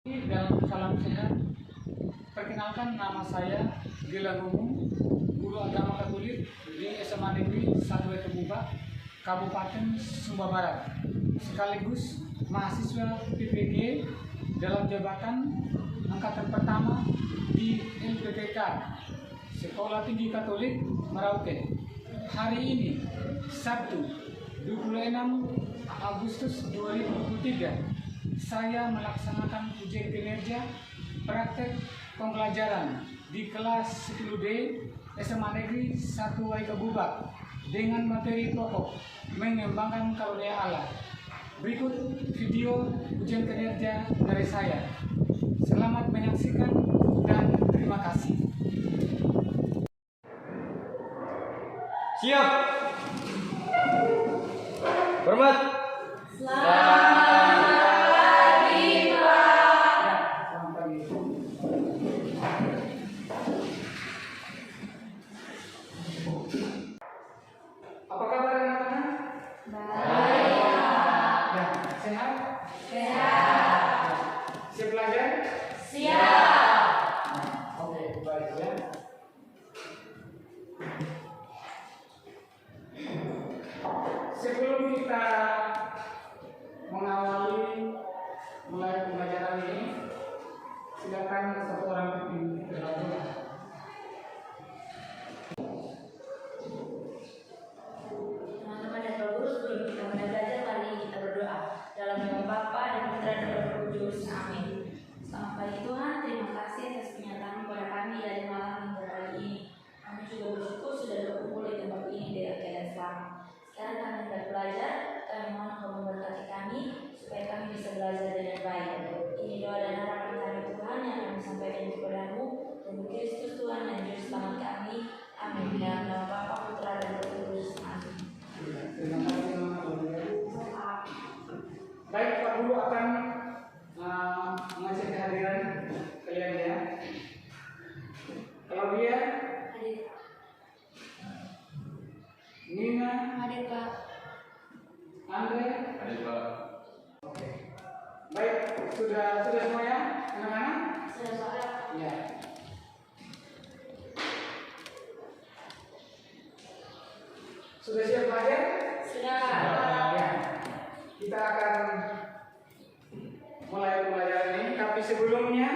Dalam salam sehat, perkenalkan nama saya Gila Gumung, guru agama Katolik di SMA Negeri 1 Etebubak, Kabupaten Sumba Barat, sekaligus mahasiswa PPG dalam jabatan angkatan pertama di LPPK Sekolah Tinggi Katolik Merauke. Hari ini, Sabtu 26 Agustus 2023, saya melaksanakan ujian kinerja praktek pembelajaran di kelas 10D SMA Negeri 1 Etebubak dengan materi pokok mengembangkan karunia Allah. Berikut video ujian kinerja dari saya. Selamat menyaksikan dan terima kasih. Siap. Hormat. Apa kabar anak-anak? Baik. Ya, sehat? Sehat. Siap belajar? Siap. Oke, baik ya. Sebelum kita mengawali mulai pembelajaran ini, silakan satu orang pimpin berdoa. Teman-teman dan Bapak Guru, sebelum kita mulai belajar, mari kita berdoa. Dalam nama Bapa dan Putra dan Roh Kudus. Amin. Selamat pagi Tuhan, terima kasih atas pernyataan kepada kami dari malam hingga pagi ini. Kami juga bersyukur sudah berkumpul di tempat ini dengan keadaan selamat. Sekarang kami hendak belajar, kami mohon Engkau memberkati kami supaya kami bisa belajar dengan baik. Ini doa dan harapan kami Tuhan yang kami sampaikan kepadamu, demi Kristus Tuhan dan Juru Selamat kami. Amin. Dalam nama Bapa, Putra dan Roh Kudus. Amin. Terima kasih teman-teman. Baik, Pak Guru akan mengasih kehadiran kalian ya. Claudia, Hadir. Nina, Hadir Pak. Andre. Hadir Pak. Oke. Baik, sudah semua ya, anak-anak? Sudah Pak. Ya. Sudah siap belajar? Sudah. Ya. Kita akan mulai pembelajaran ini, tapi sebelumnya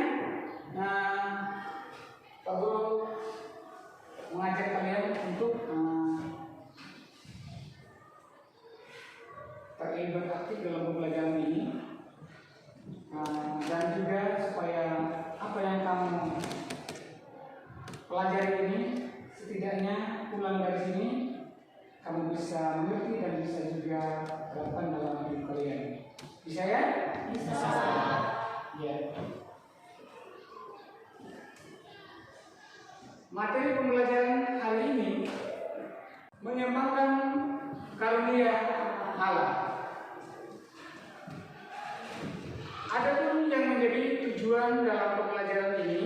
Pak Guru mengajak kalian untuk terlibat aktif dalam pembelajaran ini, dan juga supaya apa yang kamu pelajari ini setidaknya pulang dari sini kamu bisa mengerti dan bisa juga terapkan dalam hidup kalian. Bisa ya? Bisa. Ya. Materi pembelajaran hari ini mengembangkan karunia Allah. Adapun yang menjadi tujuan dalam pembelajaran ini,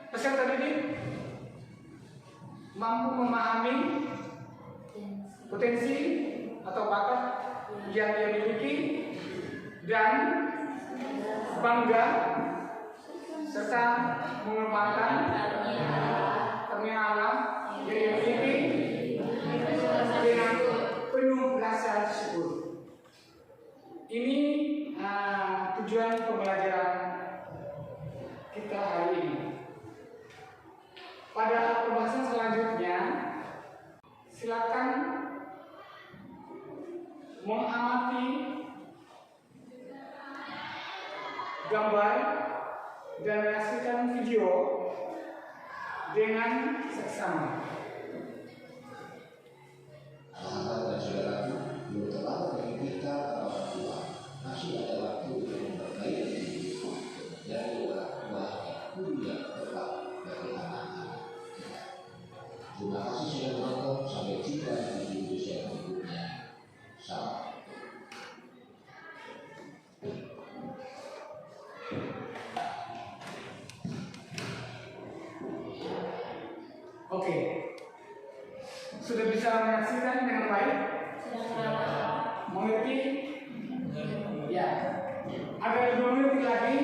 peserta didik mampu memahami potensi atau bakat yang dia miliki dan bangga serta mengembangkan karunia Allah yang dia miliki dengan penuh rasa syukur. Ini tujuan pembelajaran kita hari ini. Pada pembahasan selanjutnya, silakan mengamati gambar dan menyaksikan video dengan seksama. Sahabat dan saudaraku, belum terlalu bagi kita para orang tua, masih ada waktu untuk memperbaiki diri dan juga bahagia dunia tetap bagi anak-anak kita. Terima kasih sudah menonton, sampai jumpa di video saya berikutnya. Salam. Oke, sudah bisa menyaksikan dengan baik? Sudah. Mengerti? Ya. agar lebih mengerti lagi,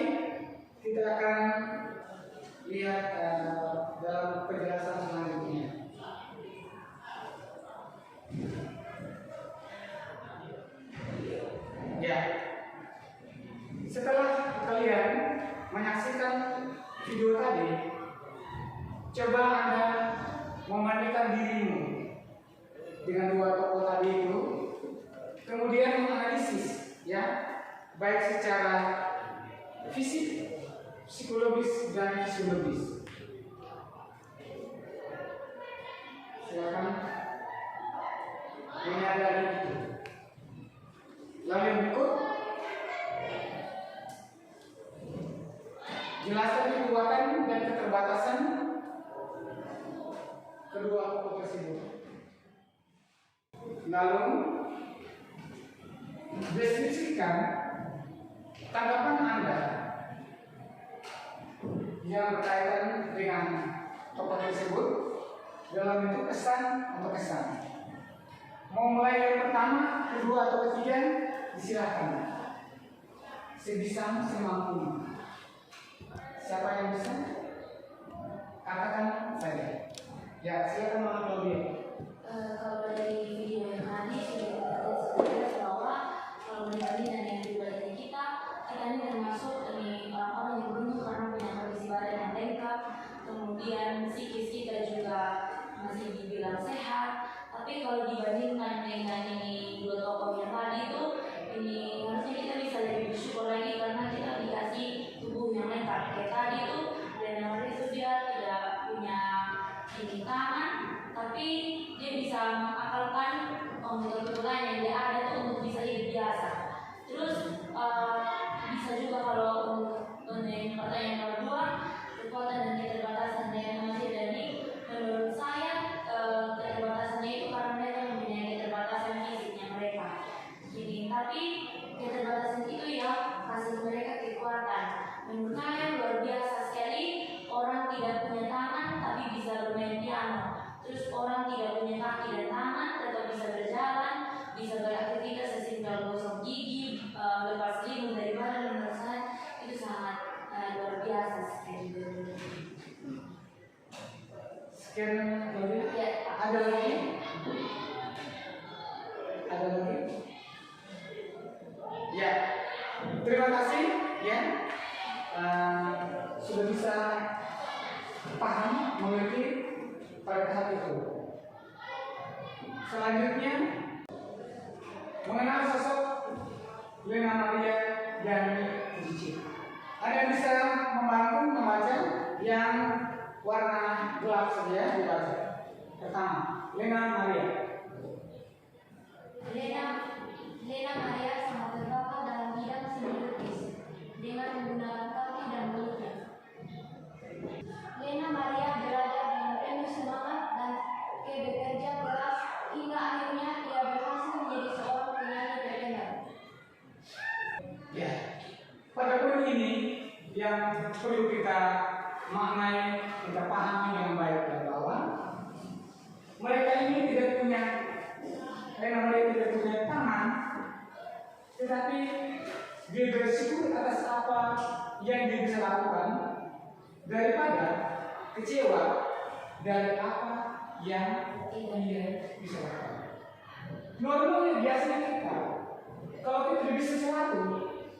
kita akan lihat dalam penjelasan selanjutnya. Ya, setelah kalian menyaksikan video tadi, coba Anda membandingkan dirimu dengan dua tokoh tadi itu, kemudian menganalisis, ya, baik secara fisik, psikologis, dan fisiologis. Silakan menyadari itu. Lalu yang berikut, jelaskan kekuatan dan keterbatasan kedua tokoh tersebut. Lalu deskripsikan tanggapan Anda yang berkaitan dengan tokoh tersebut dalam bentuk kesan atau kesan. Mau mulai yang pertama, kedua, atau ketiga, disilahkan. Sebisa semampunya. Siapa yang bisa? Katakan saja. Ya, silakan Mama Claudia. Kalau dari video yang tadi sudah kita lihat sebenarnya bahwa kalau dibandingkan yang kedua dari kita ini termasuk dari orang-orang yang beruntung karena punya kondisi badan yang lengkap, kemudian psikis kita juga masih dibilang sehat. Tapi kalau dibandingkan dengan ini dua tokoh yang tadi itu, ini harusnya kita bisa lebih bersyukur lagi karena kita dikasih tubuh yang lengkap kayak tadi itu. Dan yang tadi itu dia tidak punya ini tangan, tapi dia bisa mengakalkan kebutuhan yang dia ada itu untuk bisa hidup biasa. Terus bisa juga kalau untuk yang pertanyaan nomor 2, kekuatan dan keterbatasan yang masih dari menurut saya keterbatasannya itu karena mereka mempunyai keterbatasan fisiknya mereka. Jadi tapi keterbatasan itu ya kasih mereka kekuatan. Menurut saya luar biasa sekali orang tidak punya tangan tapi bisa bermain piano. Terus orang tidak punya kaki dan tangan tetap bisa berjalan, bisa beraktivitas sesimpel gosok gigi, lepas selimut dari badan. Menurut saya itu sangat luar biasa sekali. Sekian Claudia. Ya, Ada lagi? Ada lagi? Ya, terima kasih ya. Sudah bisa paham, mengerti pada tahap itu. Selanjutnya mengenal sosok Lena Maria dan Cicit. Ada yang bisa membantu membaca yang warna gelap saja dibaca. Pertama, Lena Maria. Lena Maria sangat terbakat dalam bidang seni lukis dengan menggunakan kaki dan mulutnya. Lena Maria belajar dengan penuh semangat dan bekerja keras hingga akhirnya ia berhasil menjadi seorang penyanyi terkenal. Ya, pada poin ini yang perlu kita maknai, kita pahami dengan baik bahwa mereka ini tidak punya, Lena Maria tidak punya tangan, tetapi dia bersyukur atas apa yang dia bisa lakukan daripada kecewa dari apa yang dia bisa lakukan. Normalnya biasanya kita kalau kita tidak bisa sesuatu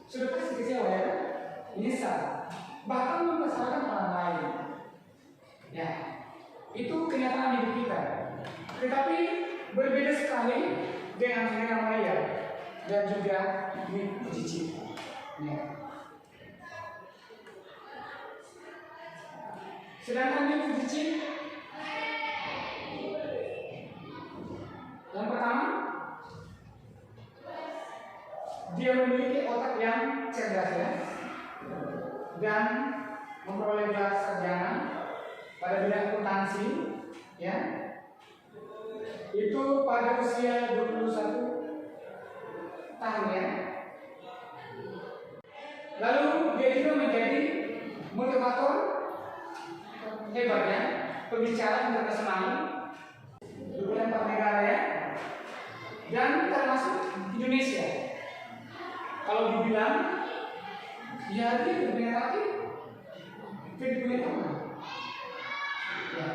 sudah pasti kecewa ya, menyesal, bahkan mempersalahkan orang lain. Ya, itu kenyataan hidup kita. Tetapi berbeda sekali dengan Lena Maria dan juga Cicit. Ya. Sedangkan Cicit, yang pertama, dia memiliki otak yang cerdas ya, dan memperoleh gelar sarjana pada bidang akuntansi ya. Itu pada usia 21 tahun ya. Lalu dia juga menjadi motivator hebat ya, pembicara internasional di beberapa negara ya, dan termasuk Indonesia. Kalau dibilang Ya, dia punya kaki, dia punya tangan. Ya.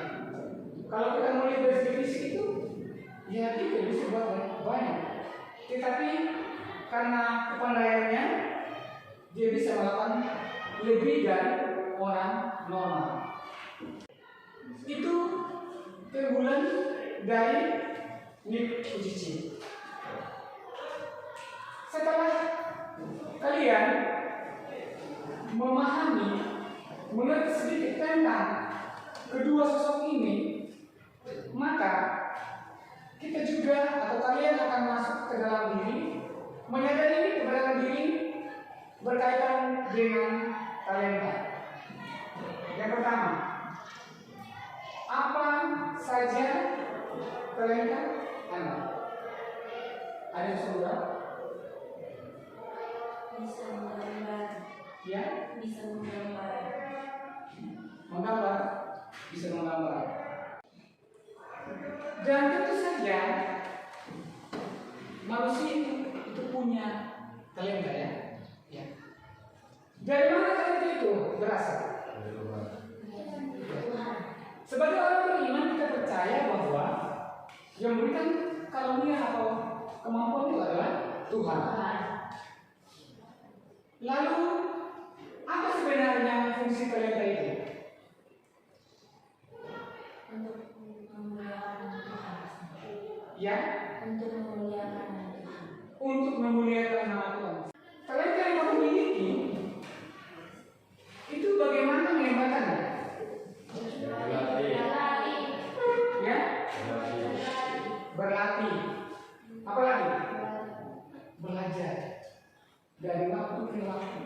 Kalau kita mulai dari segi fisik itu, ya dia bisa buat banyak. Tetapi karena kepandaiannya, dia bisa melakukan lebih dari orang normal. Itu keunggulan dari Nick Vujicic. Setelah kalian memahami, mengerti sedikit tentang kedua sosok ini, maka kita juga atau kalian akan masuk ke dalam diri, menyadari keberadaan diri berkaitan dengan talenta. Yang pertama, apa saja talenta Anda? Ada yang saudara? Bisa menggambar. Ya? Bisa menggambar. Menggambar, bisa menggambar. Dan tentu saja manusia itu punya talenta ya. Ya. Dari mana talenta itu berasal? Sebagai orang beriman kita percaya bahwa yang memberikan karunia atau kemampuan itu adalah Tuhan. Lalu apa sebenarnya fungsi talenta itu? Untuk memuliakan Tuhan. Ya, Untuk memuliakan Tuhan. untuk memuliakan nama Tuhan. Talenta yang kamu miliki itu bagaimana menembakkannya? Ya, berlatih. Apa lagi? Belajar dari waktu ke waktu.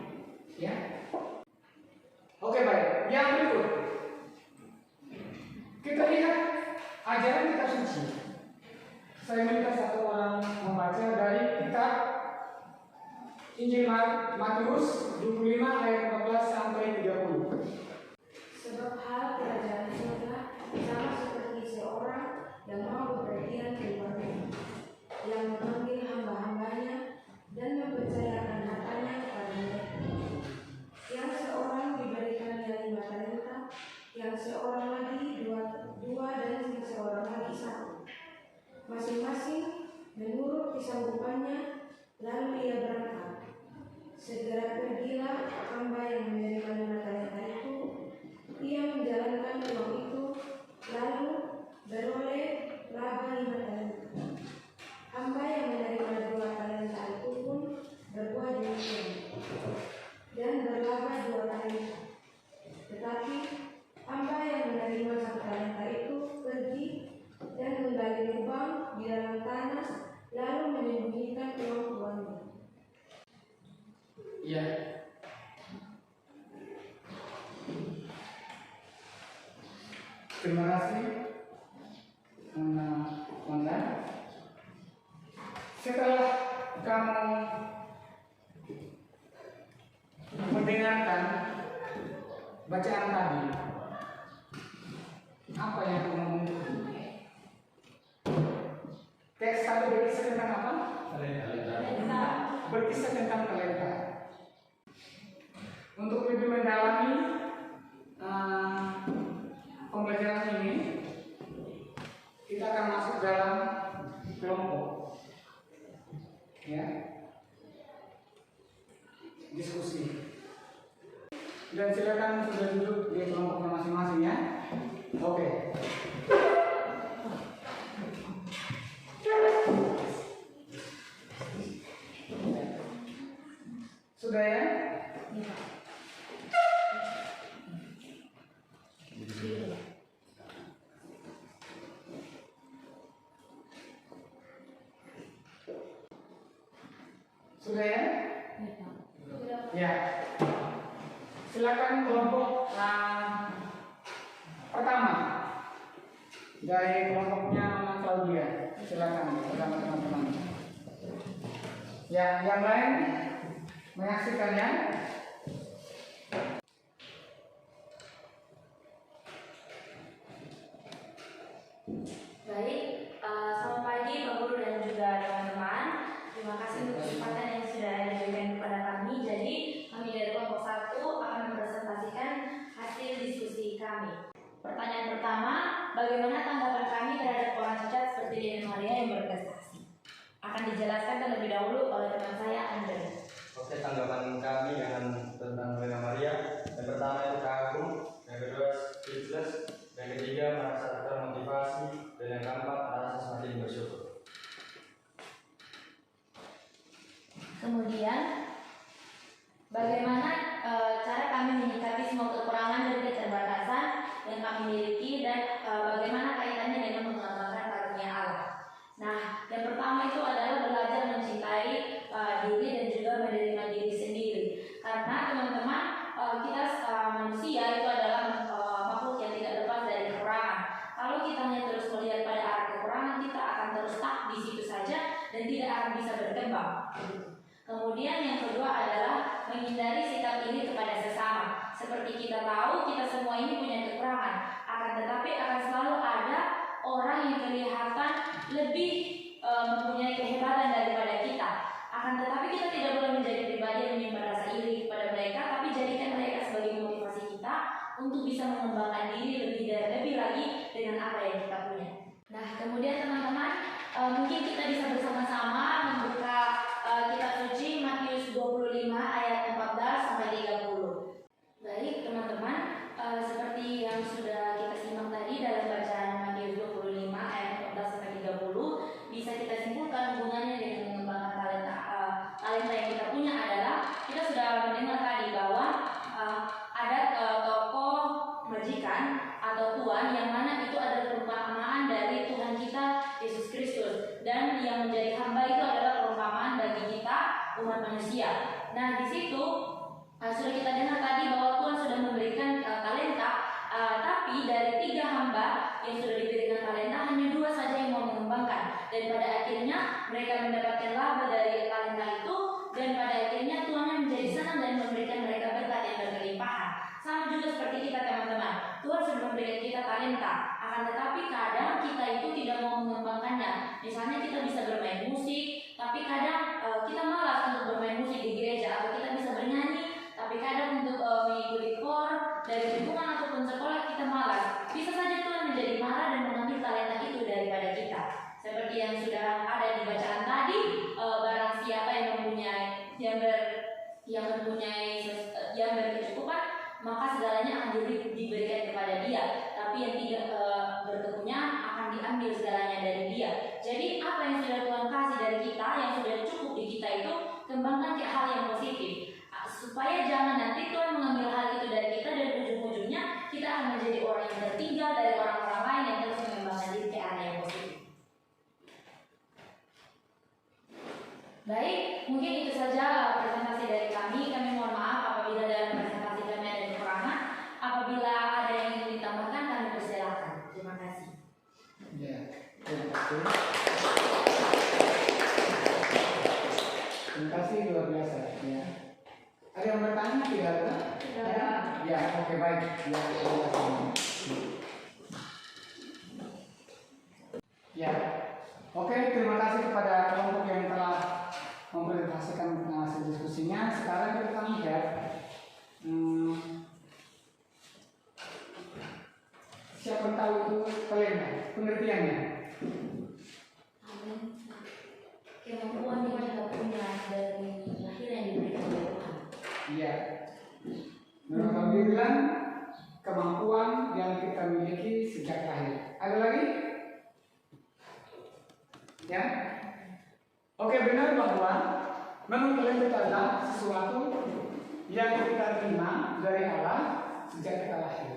Ya. Oke, baik. Yang berikut, kita lihat ajaran kitab suci. Saya minta satu orang membaca dari kitab Injil Matius 25 ayat 14 sampai 30. Sebab hal kerajaan surga sama seperti seorang yang mau bepergian keluarnya, yang memanggil hamba-hambanya dan mempercayakan hartanya kepada mereka. Yang seorang diberikannya 5 talenta, yang seorang lagi dua dan yang seorang lagi 1. Masing-masing menurut kesanggupannya, lalu ia berangkat. Segera pergilah hamba yang menerima 5 talenta itu. Ia menjalankan uang itu, lalu beroleh laba 5 talenta. Hamba yang menerima 2 talenta itu pun berbuat demikian, dan berlaba 2 talenta. Tetapi hamba yang menerima 1 talenta itu pergi dan menggali lubang di dalam tanah, lalu menyembunyikan uang tuannya. Ya. Terima kasih, Wanda. Setelah kamu mendengarkan bacaan tadi, apa yang kamu teks tadi berkisah tentang apa? Talenta. Berkisah tentang talenta. Untuk lebih mendalami pembelajaran ini, kita akan masuk dalam kelompok, ya, diskusi. Dan silakan sudah duduk di kelompoknya masing-masing ya. Oke. Sudah ya? Sudah ya? Ya. Silakan kelompok pertama dari kelompoknya Mama Claudia. Silakan bersama teman-teman. Ya, yang lain menyaksikan ya. Baik, selamat pagi Pak Guru dan juga teman-teman. Terima kasih untuk kesempatan yang sudah diberikan kepada kami. Jadi kami dari kelompok 1 akan mempresentasikan hasil diskusi kami. Pertanyaan pertama, bagaimana tanggapan kami terhadap orang cacat seperti Lina Maria yang berprestasi? Akan dijelaskan terlebih dahulu oleh teman saya, Andre. Oke, tanggapan kami tentang Lina Maria. Yang pertama itu kagum, yang kedua speechless, yang ketiga merasa termotivasi, dan yang keempat merasa semakin bersyukur. Kemudian, bagaimana cara kami menyikapi semua kekurangan dan keterbatasan yang kami miliki dan bagaimana kaitannya dengan mengembangkan karunia Allah. Nah, yang pertama itu adalah belajar mencintai diri dan juga menerima diri sendiri. Karena teman-teman, kita manusia itu adalah makhluk yang tidak lepas dari kekurangan. Kalau kita hanya terus melihat pada arah kekurangan, kita akan terus stuck di situ saja dan tidak akan bisa berkembang. Kemudian yang kedua adalah menghindari sikap iri kepada sesama. Seperti kita tahu, kita semua ini punya kekurangan. Akan tetapi akan selalu ada orang yang kelihatan lebih mempunyai kehebatan daripada kita. Akan tetapi kita tidak boleh menjadi pribadi yang menyimpan rasa iri kepada mereka, tapi jadikan mereka sebagai motivasi kita untuk bisa mengembangkan diri lebih lagi dengan apa yang kita punya. Nah, kemudian teman-teman, mungkin kita bisa bersama-sama membuka kitab suci Matius 25 ayat 14 sampai 30. Baik, teman-teman, seperti yang sudah kita simak tadi dalam bacaan Matius 25 ayat 14 sampai 30, bisa kita simpulkan hubungannya dengan mengembangkan talenta yang kita punya adalah kita sudah mendengar tadi bahwa ada tokoh majikan atau tuan yang mana itu adalah perumpamaan dari Tuhan kita Yesus Kristus, dan yang menjadi hamba itu adalah perumpamaan bagi kita umat manusia. Nah, di situ sudah kita dengar tadi bahwa Tuhan sudah memberikan talenta, tapi dari 3 hamba yang sudah diberikan talenta hanya 2 saja yang mau mengembangkan, dan pada akhirnya mereka mendapatkan laba dari talenta itu, dan pada akhirnya Tuhan menjadi senang dan memberikan mereka berkat yang berkelimpahan. Sama juga seperti kita, teman-teman. Tuhan sudah memberikan kita talenta, akan tetapi kadang kita itu tidak mau mengembangkannya. Misalnya kita bisa bermain musik, tapi kadang kita malas untuk bermain musik di gereja, atau kita bisa bernyanyi, tapi kadang untuk mengikuti kor dari lingkungan ataupun sekolah kita malas. Bisa saja Tuhan menjadi marah dan mengambil talenta itu daripada kita. Seperti yang sudah ada di bacaan tadi, barang siapa yang mempunyai yang berkecukupan, maka segalanya akan diberikan kepada dia. Tapi yang tidak berkepunyaan akan diambil segalanya dari dia. Jadi apa yang sudah Tuhan kasih dari kita, yang sudah cukup di kita itu, kembangkan ke hal yang positif, supaya jangan nanti Tuhan mengambil hal itu dari kita dan ujung-ujungnya kita akan menjadi orang yang tertinggal dari orang-orang lain yang terus mengembangkan diri ke arah yang positif. Baik, mungkin itu saja presentasi dari kami. Kami mohon maaf apabila dalam presentasi kami ada kekurangan. Apabila ada yang ingin ditambahkan, kami persilakan. Terima kasih. Ya, terima kasih. Terima kasih, luar biasa. Ya. Ada yang bertanya tidak ada? Tidak ada. Ya, oke, baik. Ya, terima kasih. Ya, oke, terima kasih kepada kelompok yang telah mempresentasikan hasil diskusinya. Sekarang kita akan lihat siapa tahu itu kalian pengertiannya. Amin. Kemampuan yang kita punya dari lahir yang diberikan oleh Tuhan. Iya. Menurut kami bilang kemampuan yang kita miliki sejak lahir. Ada lagi? Ya. Oke, benar bahwa memang talenta adalah sesuatu yang kita terima dari Allah sejak kita lahir.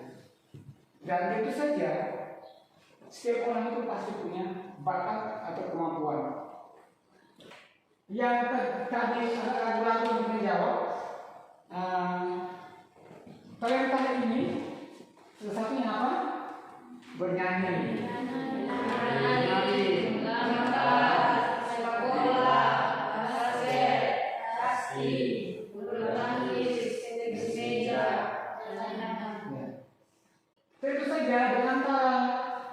Dan tentu saja setiap orang itu pasti punya bakat atau kemampuan. Yang tadi ragu-ragu untuk menjawab, talenta ini salah satunya apa? Bernyanyi. Tentu saja di antara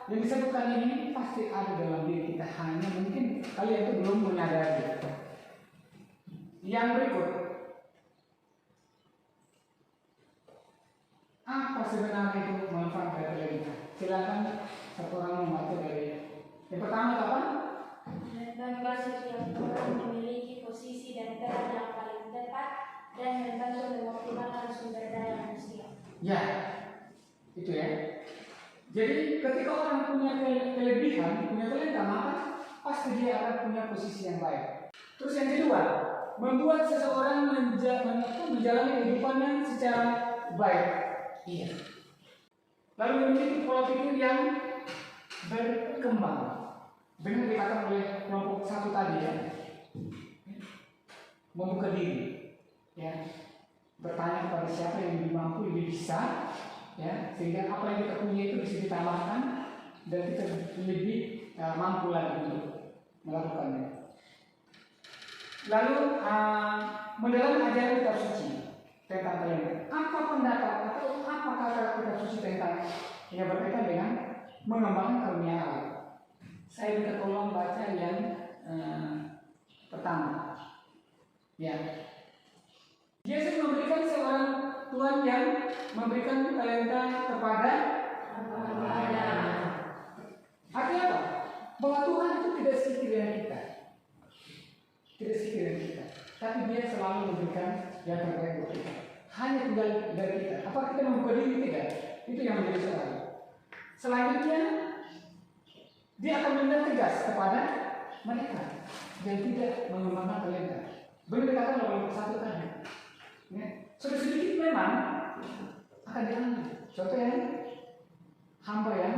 yang disebutkan ini pasti ada dalam diri kita, hanya mungkin kalian itu belum menyadari. Yang berikut, sebenarnya itu manfaat dari talenta? Silakan satu orang membaca dari yang pertama apa? Dan setiap orang memiliki posisi dan peran yang paling tepat dan membantu mengoptimalkan sumber daya manusia. Ya, itu ya. Jadi ketika orang punya kelebihan, punya talenta, maka pasti dia akan punya posisi yang baik. Terus yang kedua, membuat seseorang menjalani kehidupannya secara baik. Iya. Lalu memiliki pola pikir yang berkembang. Benar dikatakan oleh kelompok satu tadi ya. Membuka diri, ya. Bertanya kepada siapa yang lebih mampu, lebih bisa, ya, sehingga apa yang kita punya itu bisa ditambahkan dan kita lebih mampu lagi untuk melakukannya. Lalu mendalami ajaran kitab suci tentang talenta. Apa pendapat atau apa kata kitab suci tentang yang berkaitan dengan mengembangkan karunia Allah? Saya minta tolong baca yang pertama. Ya. Yesus memberikan seorang Tuhan yang memberikan talenta kepada artinya apa? Bahwa Tuhan itu tidak sedikit dengan kita. Tidak sedikit dengan kita. Tapi dia selalu memberikan yang terbaik buat kita. Hanya tinggal dari kita. Apakah kita membuka diri tidak? Itu yang menjadi soal. Selanjutnya, dia akan menindak tegas kepada mereka yang tidak mengembangkan talenta. Benar dikatakan oleh satu tadi. Ya. Sudah sedikit memang akan diambil. Contoh yang hamba yang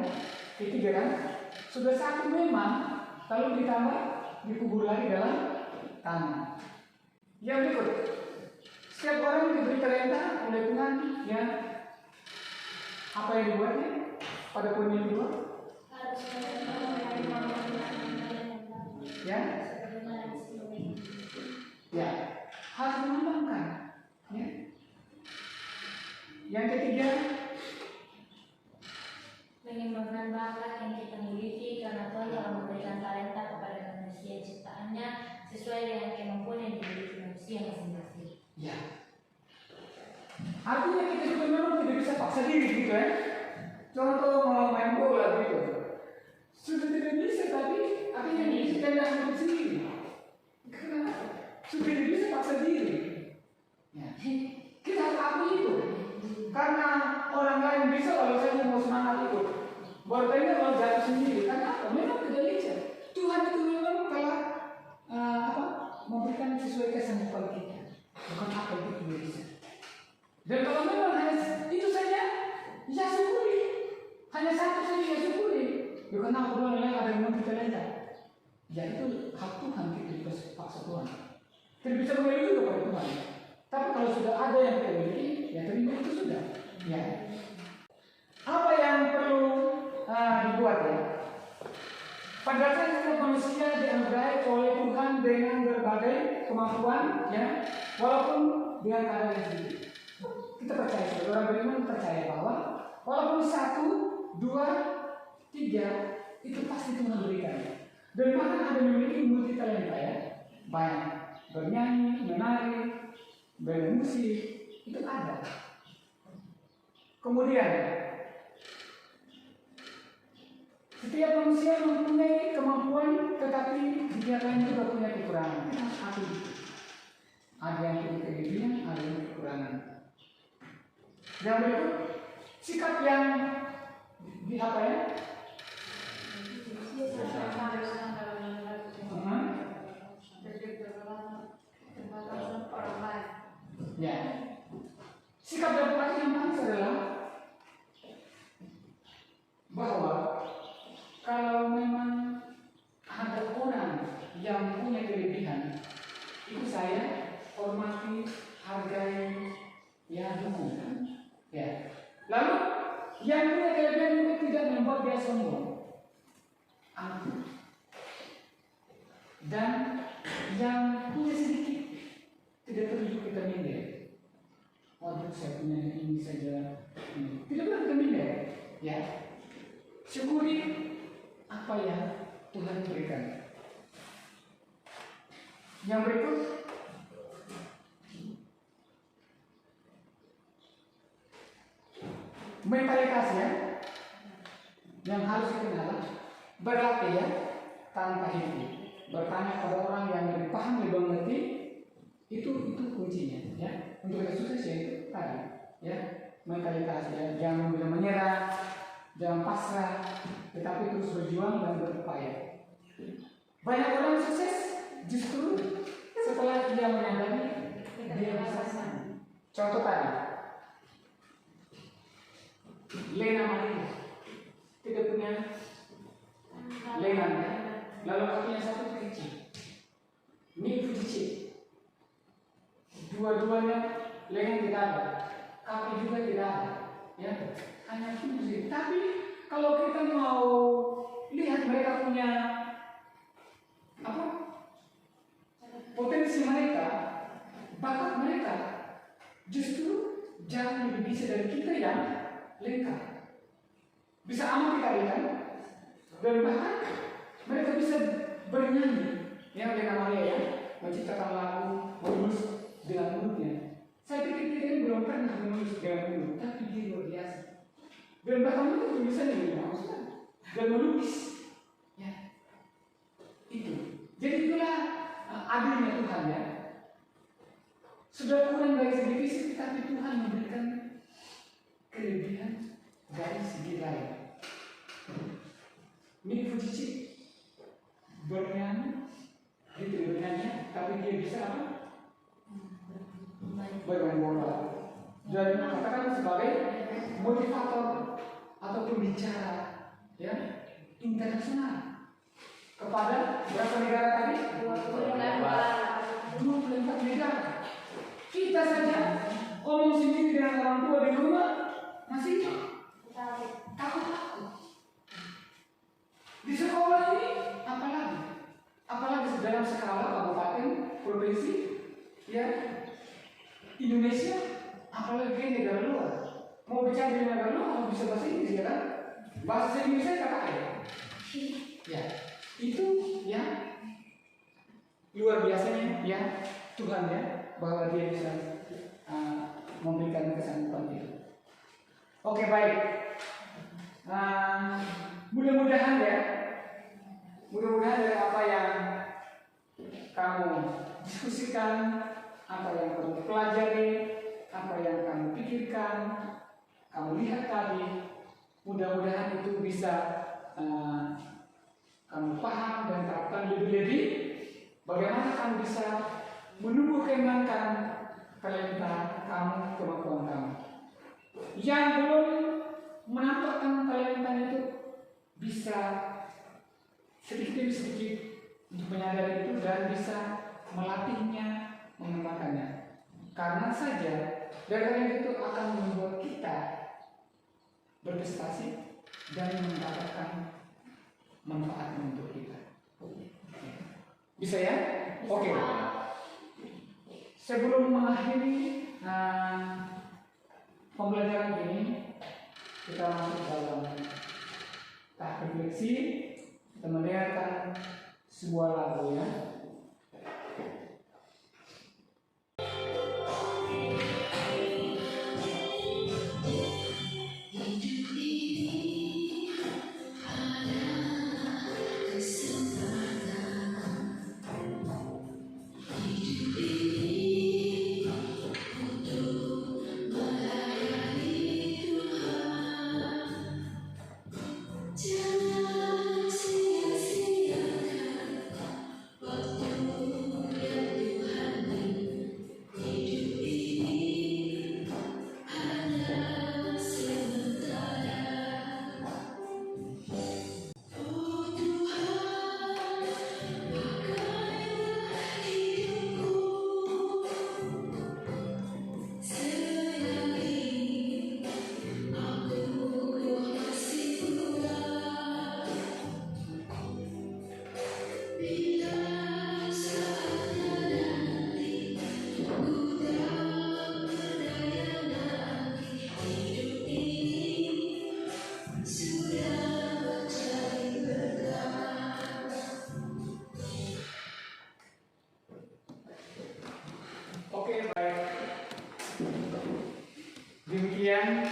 ketiga kan, sudah satu memang lalu ditambah dikubur lagi dalam tanah. Yang berikut, setiap orang diberi talenta oleh Tuhan yang apa yang dibuatnya pada poin yang kedua. Ya, harus mengembangkan. Ya. Yang ketiga, mengembangkan bakat yang kita miliki karena Tuhan telah memberikan talenta kepada manusia ciptaannya sesuai dengan kemampuan yang dimiliki manusia masing-masing. Ya. Artinya kita juga memang tidak bisa paksa diri gitu ya. Contoh mau main bola gitu, sudah tidak bisa tapi artinya kita tidak sendiri. Karena sudah tidak bisa paksa diri. Ya. Kita harus akui itu. Karena orang lain bisa, kalau saya mau semangat itu. Bortanya kalau jatuh sendiri. Karena apa? Memang tidak bisa. Tuhan itu memang telah memberikan sesuai kesanggupan kita. Bukan apa itu tidak bisa. Dan kalau memang hanya itu saja, ya syukuri. Hanya satu saja ya syukuri. Bukan aku doang yang ada yang mau kita talenta. Ya itu hak Tuhan, kita dipaksa Tuhan. Tidak bisa memilih juga pada Tuhan. Tapi kalau sudah ada yang kita miliki, ya terima itu sudah. Ya. Apa yang perlu dibuat ya? Pada dasarnya setiap manusia dianugerahi oleh Tuhan dengan berbagai kemampuan, ya, walaupun dengan keadaan yang sedikit. Kita percaya, sebagai orang beriman percaya bahwa walaupun 1, 2, 3 itu pasti Tuhan berikan. Dan bahkan ada yang memiliki multi talenta ya, banyak bernyanyi, menari, bermusik, itu ada. Kemudian setiap manusia mempunyai kemampuan, tetapi dia lain juga punya kekurangan. Kita harus akui. Ada yang punya kelebihan, ada yang kekurangan. Yang berikut, sikap yang di apa ya? Ya. Sikap dan perilaku yang paling adalah bahwa kalau memang ada orang yang punya kelebihan, itu saya hormati, hargai, ya dukung. Ya. Lalu yang punya kelebihan itu tidak membuat dia sombong. Angkuh. Dan yang punya sedikit tidak perlu kita minder. Waduh, saya punya ini saja. Tidak perlu kita minder. Ya. Syukuri apa yang Tuhan berikan. Yang berikut, harus dikenal, berlatih ya, tanpa henti. Bertanya pada orang yang lebih paham, lebih mengerti, itu kuncinya ya. Untuk kita sukses ya itu tadi ya, mentalitas ya, jangan mudah menyerah, jangan pasrah, tetapi terus berjuang dan berupaya. Banyak orang sukses justru setelah dia menyadari dia bisa. Contoh tadi, Lena Maria tidak punya lengan, lalu kakinya satu kecil. Nick Vujicic, dua-duanya lengan tidak ada, kaki juga tidak ada, ya hanya fungsi. Tapi kalau kita mau lihat mereka punya apa, potensi mereka, bakat mereka, justru jauh lebih bisa dari kita yang lengkap. Bisa amat kita lihat, dan bahkan mereka bisa bernyanyi, yang Lena Maria ya, menciptakan lagu, menulis dengan mulutnya. Saya pikir kita ini belum pernah menulis dengan mulut, tapi dia luar biasa. Dan bahkan itu tulisannya lebih maksudnya dan melukis, ya itu. Jadi itulah adilnya Tuhan ya. Sudah kurang dari segi fisik, tapi Tuhan memberikan kelebihan dari segi lain. Nick Vujicic bernyanyi, dia tidak bernyanyi, tapi dia bisa apa? Bermain bola. Dan katakan sebagai motivator atau pembicara ya internasional kepada berapa negara tadi? 24 negara. Kita saja ngomong sendiri dengan orang tua di rumah masih takut. Di sekolah ini apalagi dalam skala kabupaten, provinsi, ya Indonesia, apalagi negara luar. Mau bicara di negara luar harus bisa bahasa Inggris ya kan? Bahasa Inggrisnya kakak ya. Itu ya luar biasanya ya Tuhan ya, bahwa dia bisa memberikan kesanggupan itu. Oke baik. Mudah-mudahan dari apa yang kamu diskusikan, apa yang kamu pelajari, apa yang kamu pikirkan, kamu lihat tadi, mudah-mudahan itu bisa kamu paham dan terapkan lebih-lebih. Bagaimana kamu bisa menumbuh kembangkan talenta kamu, kemampuan kamu. Yang belum menampakkan talenta itu bisa sedikit demi sedikit untuk menyadari itu dan bisa melatihnya, mengembangkannya. Karena itu akan membuat kita berprestasi dan mendapatkan manfaat untuk kita. Bisa ya? Oke. Sebelum mengakhiri pembelajaran ini, kita masuk dalam tahap refleksi. Kita mendengarkan sebuah lagu ya. Demikian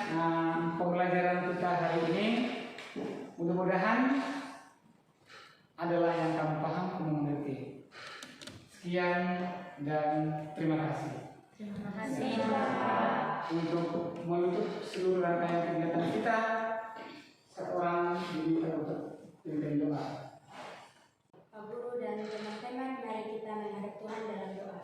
pembelajaran kita hari ini. Mudah-mudahan Mudah-mudahan adalah yang kamu paham, kamu mengerti. Sekian dan terima kasih. Terima kasih Bapak. Untuk menutup seluruh rangkaian kegiatan kita, satu orang diminta untuk pimpin doa. Pak Guru dan teman-teman, mari kita menghadap Tuhan dalam doa.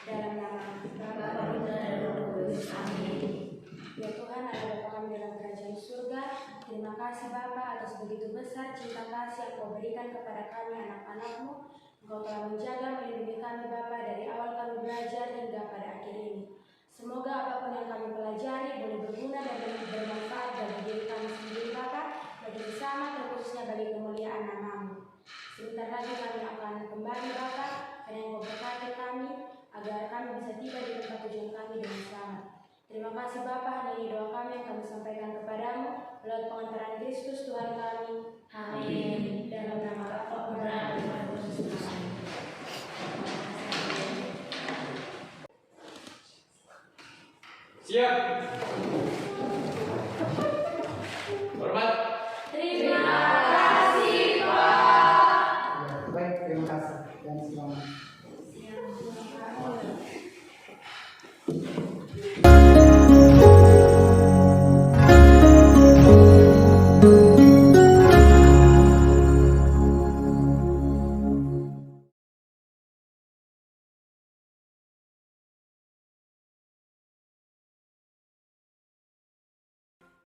Dalam nama Bapa, Putra, dan Roh Kudus. Amin. Ya Tuhan, adalah kami dalam kerajaan surga. Terima kasih Bapa atas begitu besar cinta kasih yang Kau berikan kepada kami anak-anak-Mu. Engkau telah menjaga melindungi kami Bapa dari awal kami belajar hingga pada akhir ini. Semoga apapun yang kami pelajari boleh berguna dan bermanfaat bagi diri kami sendiri Bapa, bagi bersama terkhususnya bagi kemuliaan nama-Mu. Sebentar lagi kami akan kembali Bapa, karena Engkau berkati kami agar kami bisa tiba di tempat tujuan kami dengan selamat. Terima kasih Bapa, hanya ini doa kami yang kami sampaikan kepadamu lewat pengantaran Kristus Tuhan kami. Amin. Dalam nama Bapa, Putra, dan Roh Kudus. Amin. Siap.